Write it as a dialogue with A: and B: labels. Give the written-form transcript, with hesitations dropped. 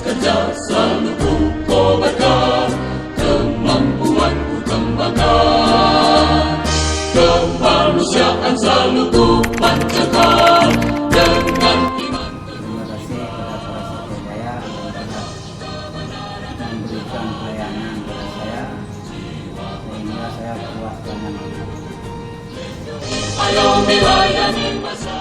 A: kerja selalu ku kobarkan, kemampuanku kembangkan, kemanusiaan selalu ku pancarkan dengan iman.
B: Terima kasih kepada Polres Jaya telah memberikan pelayanan kepada saya sehingga saya puas dengan itu.
A: Ayo mila